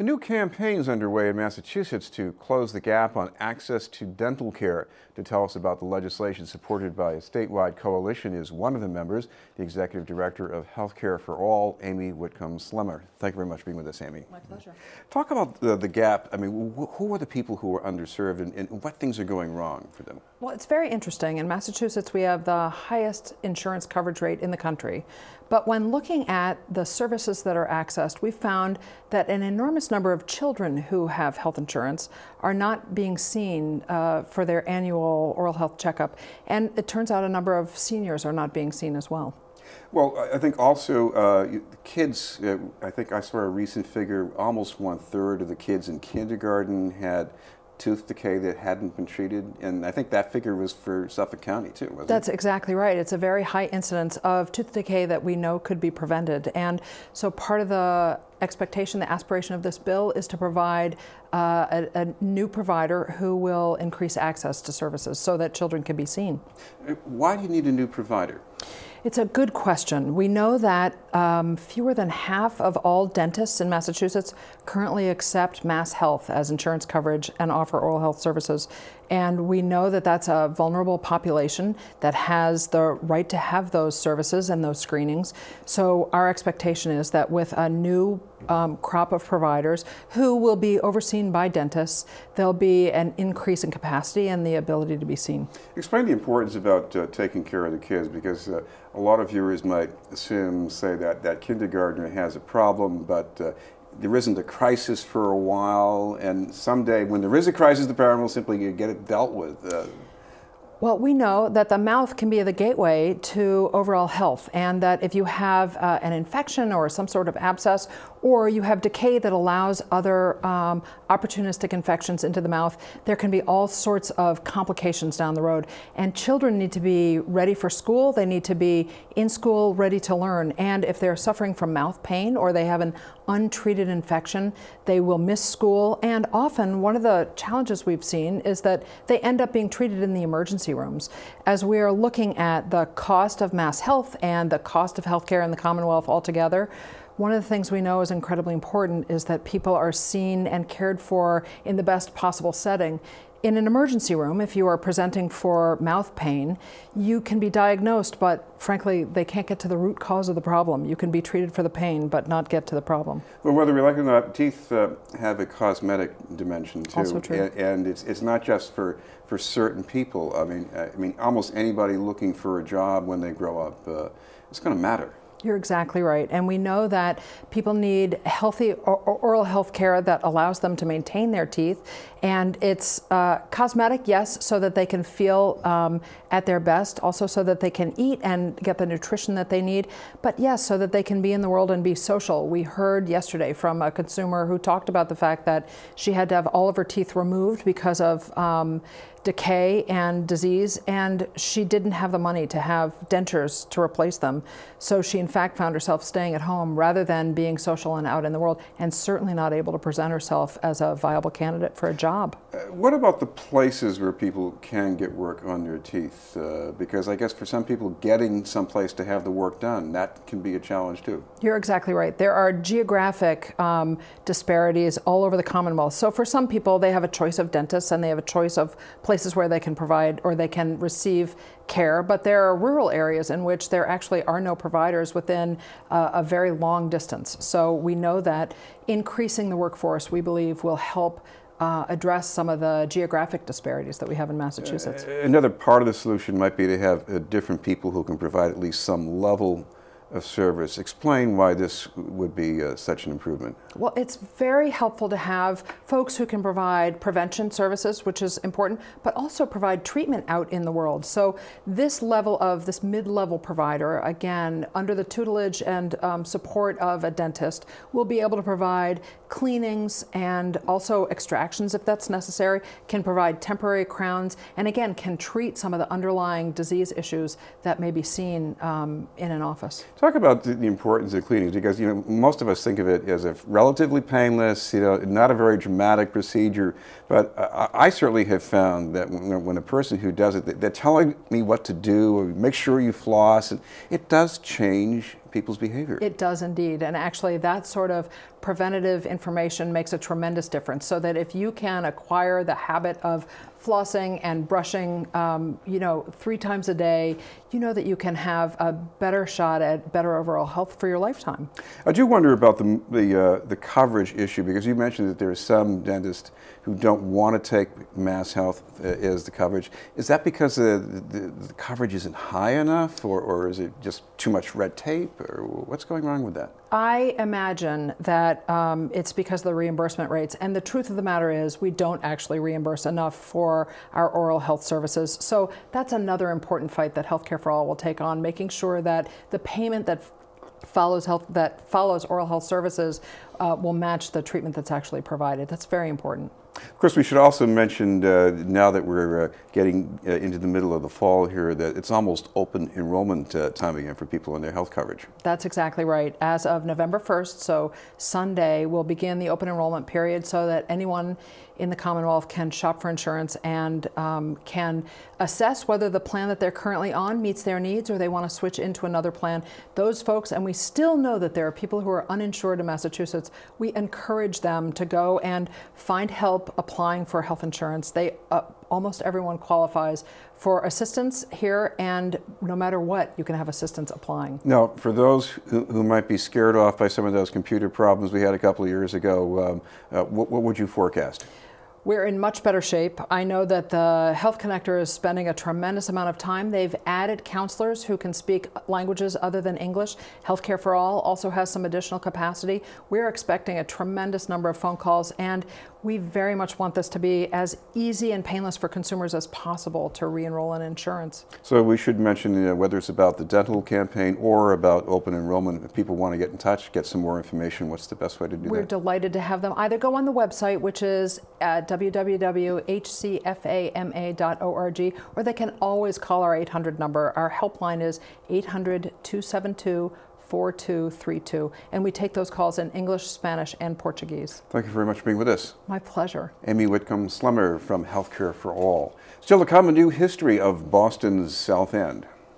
A new campaign is underway in Massachusetts to close the gap on access to dental care. To tell us about the legislation supported by a statewide coalition is one of the members, the Executive Director of Healthcare for All, Amy Whitcomb Slemmer. Thank you very much for being with us, Amy. My pleasure. Talk about the gap. I mean, who are the people who are underserved and what things are going wrong for them? Well, it's very interesting. In Massachusetts, we have the highest insurance coverage rate in the country. But when looking at the services that are accessed, we found that an enormous number of children who have health insurance are not being seen for their annual oral health checkup. And it turns out a number of seniors are not being seen as well. Well, I think also kids, I think I saw a recent figure, almost 1/3 of the kids in kindergarten had tooth decay that hadn't been treated, and I think that figure was for Suffolk County too, wasn't it? That's exactly right. It's a very high incidence of tooth decay that we know could be prevented, and so part of the expectation, the aspiration of this bill is to provide a new provider who will increase access to services so that children can be seen. Why do you need a new provider? It's a good question. We know that fewer than half of all dentists in Massachusetts currently accept Mass Health as insurance coverage and offer oral health services. And we know that that's a vulnerable population that has the right to have those services and those screenings. So our expectation is that with a new crop of providers who will be overseen by dentists, there'll be an increase in capacity and the ability to be seen. Explain the importance about taking care of the kids, because a lot of viewers might assume, say, that kindergartner has a problem, but there isn't a crisis for a while, and someday when there is a crisis, the parent will simply get it dealt with. Well, we know that the mouth can be the gateway to overall health, and that if you have an infection or some sort of abscess, or you have decay that allows other opportunistic infections into the mouth, there can be all sorts of complications down the road. And children need to be ready for school. They need to be in school, ready to learn. And if they're suffering from mouth pain or they have an untreated infection, they will miss school. And often one of the challenges we've seen is that they end up being treated in the emergency rooms. As we are looking at the cost of Mass Health and the cost of healthcare in the Commonwealth altogether, one of the things we know is incredibly important is that people are seen and cared for in the best possible setting. In an emergency room, if you are presenting for mouth pain, you can be diagnosed, but frankly, they can't get to the root cause of the problem. You can be treated for the pain, but not get to the problem. Well, whether we like it or not, teeth have a cosmetic dimension too. Also true. And it's not just for certain people. I mean, almost anybody looking for a job when they grow up, it's going to matter. You're exactly right. And we know that people need healthy oral health care that allows them to maintain their teeth. And it's cosmetic, yes, so that they can feel at their best, also so that they can eat and get the nutrition that they need. But yes, so that they can be in the world and be social. We heard yesterday from a consumer who talked about the fact that she had to have all of her teeth removed because of decay and disease, and she didn't have the money to have dentures to replace them. So she in fact found herself staying at home rather than being social and out in the world, and certainly not able to present herself as a viable candidate for a job. What about the places where people can get work on their teeth? Because I guess for some people, getting someplace to have the work done, that can be a challenge too. You're exactly right. There are geographic disparities all over the Commonwealth. So for some people, they have a choice of dentists and they have a choice of places where they can provide or they can receive care, but there are rural areas in which there actually are no providers within a very long distance. So we know that increasing the workforce, we believe, will help address some of the geographic disparities that we have in Massachusetts. Another part of the solution might be to have different people who can provide at least some level of service. Explain why this would be such an improvement. Well, it's very helpful to have folks who can provide prevention services, which is important, but also provide treatment out in the world. So this level of this mid-level provider, again, under the tutelage and support of a dentist, will be able to provide cleanings and also extractions if that's necessary, can provide temporary crowns, and again, can treat some of the underlying disease issues that may be seen in an office. Talk about the importance of cleanings, because most of us think of it as a relatively painless, not a very dramatic procedure. But I certainly have found that when a person who does it, they're telling me what to do, or make sure you floss, and it does change people's behavior. It does indeed, and actually that sort of preventative information makes a tremendous difference, so that if you can acquire the habit of flossing and brushing, 3 times a day, you know that you can have a better shot at better overall health for your lifetime. I do wonder about the coverage issue, because you mentioned that there are some dentists who don't want to take Mass Health as the coverage. Is that because the coverage isn't high enough, or is it just too much red tape, or what's going wrong with that? I imagine that it's because of the reimbursement rates, and the truth of the matter is we don't actually reimburse enough for our oral health services. So that's another important fight that Healthcare for All will take on, making sure that the payment that follows oral health services will match the treatment that's actually provided. That's very important. Of course, we should also mention, now that we're getting into the middle of the fall here, that it's almost open enrollment time again for people in their health coverage. That's exactly right. As of November 1st, so Sunday, we'll begin the open enrollment period so that anyone in the Commonwealth can shop for insurance and can assess whether the plan that they're currently on meets their needs or they want to switch into another plan. Those folks, and we still know that there are people who are uninsured in Massachusetts, we encourage them to go and find help applying for health insurance. Almost everyone qualifies for assistance here, and no matter what, you can have assistance applying. Now, for those who might be scared off by some of those computer problems we had a couple of years ago, what would you forecast? We're in much better shape. I know that the Health Connector is spending a tremendous amount of time. They've added counselors who can speak languages other than English. Healthcare for All also has some additional capacity. We're expecting a tremendous number of phone calls, and we very much want this to be as easy and painless for consumers as possible to re-enroll in insurance. So we should mention, whether it's about the dental campaign or about open enrollment, if people want to get in touch, get some more information, what's the best way to do that? We're delighted to have them either go on the website, which is at www.hcfama.org, or they can always call our 800 number. Our helpline is 800-272-4232, and we take those calls in English, Spanish, and Portuguese. Thank you very much for being with us. My pleasure. Amy Whitcomb, Slemmer from Healthcare for All. Still to come, a new history of Boston's South End.